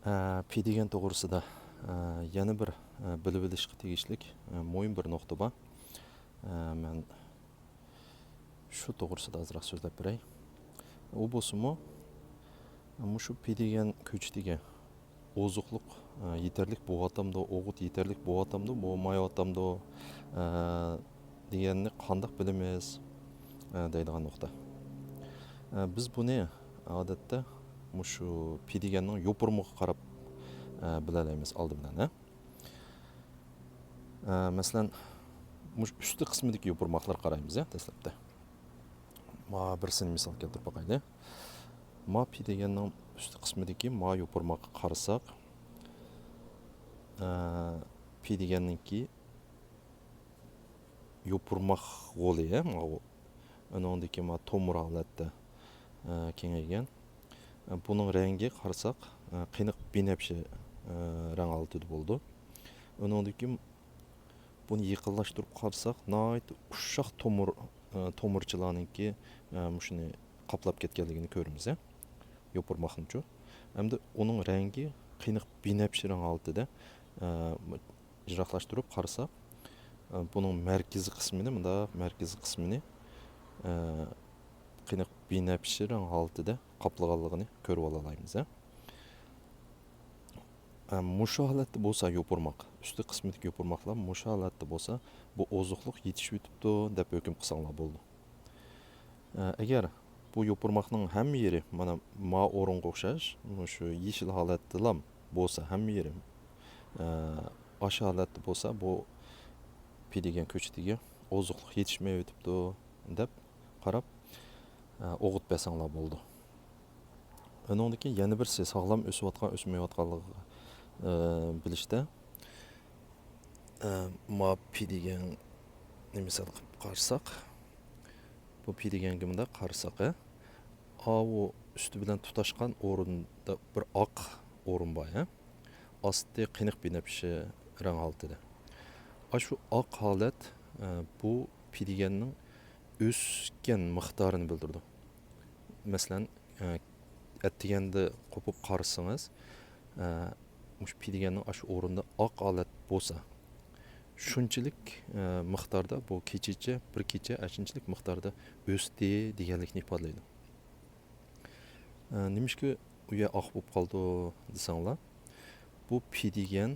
P деген to'g'risida yana bir bilib olishga tegishlik muhim bir nuqta bor. Men shu to'g'risida ozroq so'zlab beray. U bo'lsa-mu, shu P degan ko'chatiga oziqliq yetarlik bo'latamdi, o'g'it yetarlik bo'latamdi, bo'lmayotamdi deganni qanday bilamiz deydigan nuqta. Biz buni odatda shu P deganning yopurmoqqa qarab bilalaymiz oldi bilan. Masalan, üstü qismidagi yopurmoqlar qaraymiz, dastlabda. Birsini misol keltirib boqaylik. P deganning üstü qismidagi yopurmoqqa qarasak, P deganninki yopurmoq g'oli, uningdagi tomir holatda kengaygan. Buning rengi qarasak, qiyniq binafsha rang oltida bo'ldi. Uningdagi buni yaqinlashtirib qarasak, nihoyat ushoq tomirchilarningki shuni qoplab ketganligini ko'ramiz, yopurmoqnichu. Hamda uning rengi qiyniq binafsha rang oltida ijroqlashtirib qarasak, buning markaziy qismini qiyniq binafsha rang oltida qoplaganligini ko'rib olaymiz. Mushu holatda bo'lsa yopurmoq, üstü qismidagi yopurmoqlar mushu holatda bo'lsa, bu oziqliq yetishib o'tibdi deb hukm qilsanglar bo'ldi. Agar bu yopurmoqning hamma yeri mana o'ringa o'xshash, shu yeshil holatda bo'lsa, hamma yeri ash holatda bo'lsa, bu P degan ko'chatiga oziqliq yetishmay o'tibdi deb qarab o'g'it bersanglar bo'ldi. Undan keyin yana birsi sog'lom o'sayotgan, o'smayotganligi bilishda P degan misol qilib qarasak, bu P deganga bunday qarasak, u üstü bilan tutashgan o'rinda bir oq o'rin bor, Asti qiyniq binafsha rang oltida. Shu oq holat bu P deganning o'sgan miqdorini bildirdi. Masalan, attiganda qo'pib qarasangiz, P deganning shu o'rinda oq holat bo'lsa, shunchalik miqdorda bu bir kecha shunchalik miqdorda o'sdi deganlikni ifodalaydi. Nimishki u yer oq bo'lib qoldi desanglar, bu P degan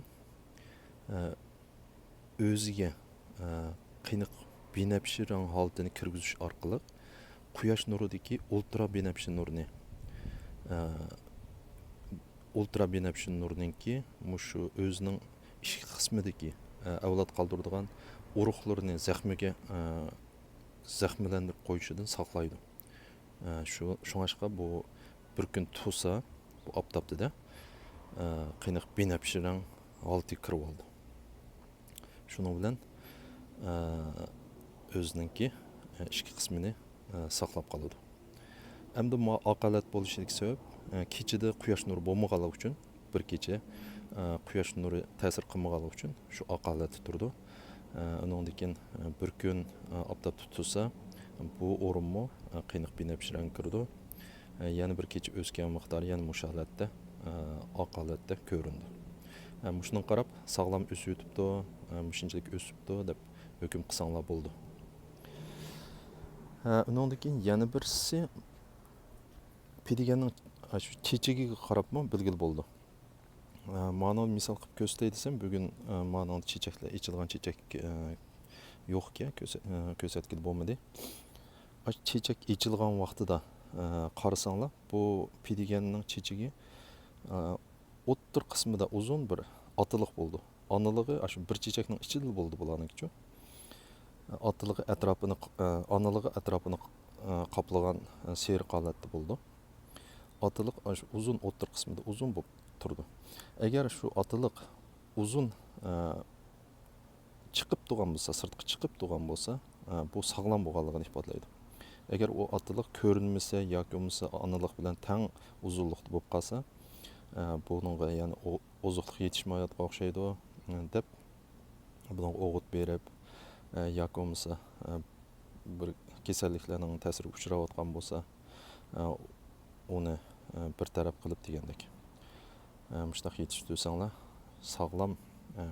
o'ziga qiyniq binafsha rang holatini kirgizish orqali quyosh nuridagi ultra binafsha nurningki shu o'zining ichki qismidagi avlod qoldiradigan urug'larni zaxmlantirib qo'yishidan saqlaydi. Shunga bu bir kun tursa, bu oftobda qiyniq binafsha rang holatiga kirib oldi. Shuning bilan o'zininki ichki qismini saqlab qoladi. Hamda oq holat bo'lishiga sabab kechada quyosh nuri bo'lmaganligi uchun, bir kecha quyosh nuri ta'sir qilmaganligi uchun shu oq holatda turdi. Undan keyin bir kun oftobda tursa, bu o'rinmi qiyniq binafsha rang kirdi. Yana bir kecha o'sgan miqdor yana mush holatda oq holatda ko'rindi. Shundan qarab sog'lom o'sib o'tibdi, shunchalik o'sibdi deb hukm qilsanglar bo'ldi. Undan keyin yana birisi P deganning chechagiga qarabmi belgili bo'ldi. Ma'no misol qilib ko'rsatay desam, bugun ma'no chechaklar, ichilgan chechak yo'q-ku, ko'rsatgili bo'lmadi. Chechak ichilgan vaqtida qarasanglar, bu P deganning chechagi o'ttir qismida uzun bir otiliq bo'ldi. Analığı shu bir chechakning ichida bo'ldi bularningki. Otiliqi atrofini qoplagan seri holatda bo'ldi. Otiliq shu uzun o'ttir qismida uzun bo'lib turdi. Agar shu otiliq uzun chiqib turgan bo'lsa, sirtqa chiqib turgan bo'lsa, bu sog'lom bo'lganligini ifodalaydi. Agar u otiliq ko'rinmasa yoki bo'lmasa analiq bilan teng uzunlikda bo'lib qolsa, buningga ya'ni oziqlik yetishmayotgan o'xshaydi deb bunga o'g'it berib yoki bo'lmasa bir kasalliklarning ta'siriga uchrayotgan bo'lsa, uni bir taraf qilib degandek. Мұштақ етіштірсеңлар, сағлам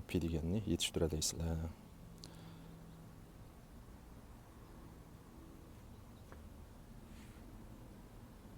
пидегенni yetiştiredeysizler.